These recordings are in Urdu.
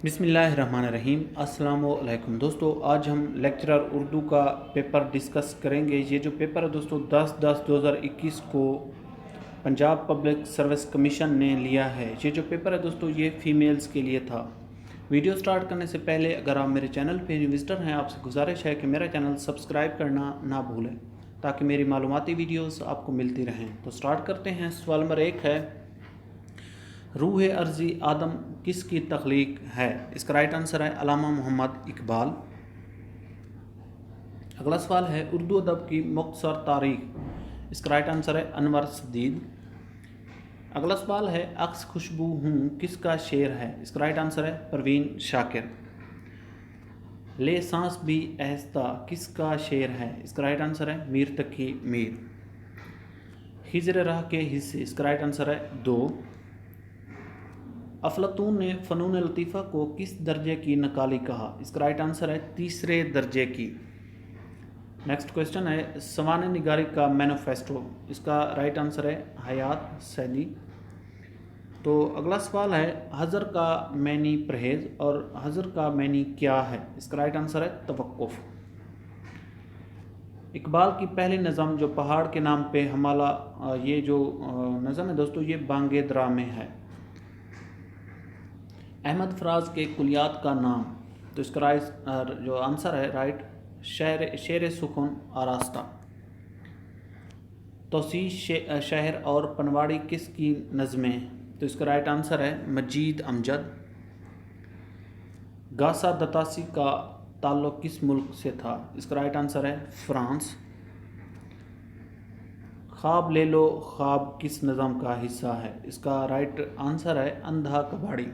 بسم اللہ الرحمن الرحیم۔ السلام علیکم دوستو، آج ہم لیکچرر اردو کا پیپر ڈسکس کریں گے۔ یہ جو پیپر ہے دوستو 10/10/2021 کو پنجاب پبلک سروس کمیشن نے لیا ہے۔ یہ جو پیپر ہے دوستو یہ فیمیلز کے لیے تھا۔ ویڈیو سٹارٹ کرنے سے پہلے اگر آپ میرے چینل پہ وزٹر ہیں، آپ سے گزارش ہے کہ میرا چینل سبسکرائب کرنا نہ بھولیں تاکہ میری معلوماتی ویڈیوز آپ کو ملتی رہیں۔ تو سٹارٹ کرتے ہیں۔ سوال نمبر 1 ہے، روح ارضی آدم کس کی تخلیق ہے؟ اس کا رائٹ آنسر ہے علامہ محمد اقبال۔ اگلا سوال ہے، اردو ادب کی مختصر تاریخ۔ اس کا رائٹ آنسر ہے انور سدید۔ اگلا سوال ہے، عکس خوشبو ہوں کس کا شعر ہے؟ اس کا رائٹ آنسر ہے پروین شاکر۔ لے سانس بھی آہستہ کس کا شعر ہے؟ اس کا رائٹ آنسر ہے میر تقی میر۔ خضر راہ کے حصے، اس کا رائٹ آنسر ہے 2۔ افلاطون نے فنون لطیفہ کو کس درجے کی نقالی کہا؟ اس کا رائٹ آنسر ہے 3 درجے کی۔ نیکسٹ کویسچن ہے، سوانح نگاری کا مینیفیسٹو۔ اس کا رائٹ آنسر ہے حیات سیدی۔ تو اگلا سوال ہے، حذر کا معنی پرہیز اور حذر کا معنی کیا ہے؟ اس کا رائٹ آنسر ہے توقف۔ اقبال کی پہلی نظم جو پہاڑ کے نام پہ ہمالہ، یہ جو نظم ہے دوستو یہ بانگ درا میں ہے۔ احمد فراز کے کلیات کا نام، تو اس کا جو آنسر ہے رائٹ شعر سخن آراستہ۔ توسیع شہر اور پنواڑی کس کی نظمیں؟ تو اس کا رائٹ آنسر ہے مجید امجد۔ گاسا دتاسی کا تعلق کس ملک سے تھا؟ اس کا رائٹ آنسر ہے فرانس۔ خواب لے لو خواب کس نظم کا حصہ ہے؟ اس کا رائٹ آنسر ہے اندھا کباڑی۔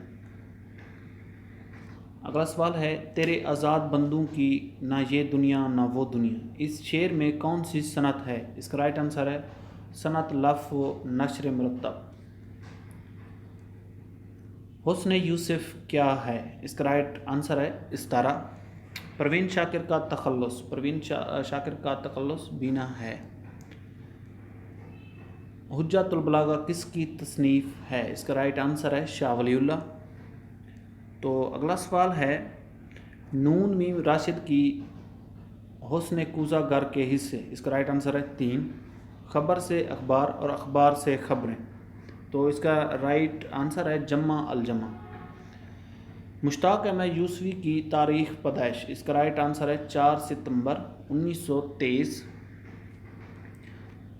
اگلا سوال ہے، تیرے آزاد بندوں کی نہ یہ دنیا نہ وہ دنیا، اس شعر میں کون سی صنعت ہے؟ اس کا رائٹ آنسر ہے صنعت لف و نشر مرتب۔ حسن یوسف کیا ہے؟ اس کا رائٹ آنسر ہے استارہ۔ پروین شاکر کا تخلص بینا ہے۔ حجت البلاغہ کس کی تصنیف ہے؟ اس کا رائٹ آنسر ہے شاہ ولی اللہ۔ تو اگلا سوال ہے، نون میم راشد کی حسن کوزہ گر کے حصے، اس کا رائٹ آنسر ہے 3۔ خبر سے اخبار اور اخبار سے خبریں، تو اس کا رائٹ آنسر ہے جمع الجمع۔ مشتاق احمد یوسفی کی تاریخ پیدائش، اس کا رائٹ آنسر ہے 4 ستمبر 1923۔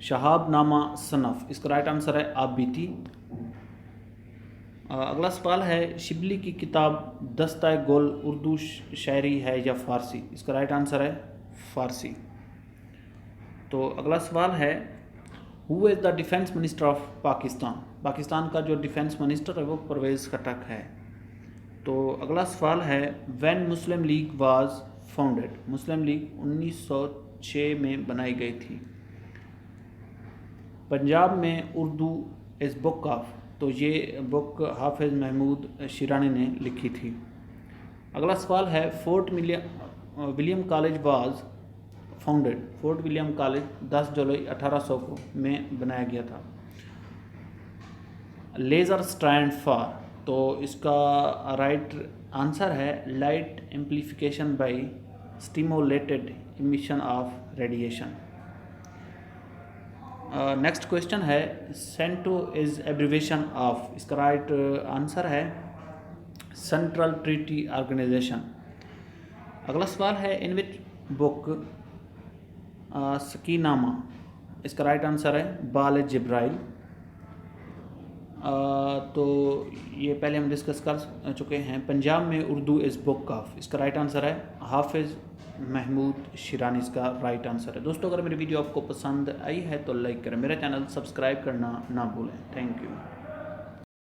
شہاب نامہ صنف، اس کا رائٹ آنسر ہے آبیتی۔ اگلا سوال ہے، شبلی کی کتاب دستہ گل اردو شاعری ہے یا فارسی؟ اس کا رائٹ آنسر ہے فارسی۔ تو اگلا سوال ہے، who is the defence minister of Pakistan? Pakistan کا جو ڈیفینس منسٹر ہے وہ پرویز خٹک ہے۔ تو اگلا سوال ہے، when Muslim league was founded? Muslim league 1906 میں بنائی گئی تھی۔ پنجاب میں اردو از بک آف، تو یہ بک حافظ محمود شیرانی نے لکھی تھی۔ اگلا سوال ہے، Fort William college was founded? Fort William college 10 جولائی 1800 کو میں بنایا گیا تھا۔ لیزر اسٹینڈ فار، تو اس کا رائٹ آنسر ہے light amplification by stimulated emission of radiation. Next question ہے، سینٹو از ایبریویشن آف؟ اس کا رائٹ آنسر ہے سینٹرل ٹریٹی آرگنائزیشن۔ اگلا سوال ہے، ان وچ بک سکینامہ؟ اس کا رائٹ آنسر ہے بال جبرائیل۔ تو یہ پہلے ہم ڈسکس کر چکے ہیں۔ پنجاب میں اردو از بک آف، اس کا رائٹ آنسر ہے حافظ محمود شیرانی، اس کا رائٹ آنسر ہے۔ دوستو اگر میری ویڈیو آپ کو پسند آئی ہے تو لائک کریں، میرا چینل سبسکرائب کرنا نہ بھولیں۔ Thank you.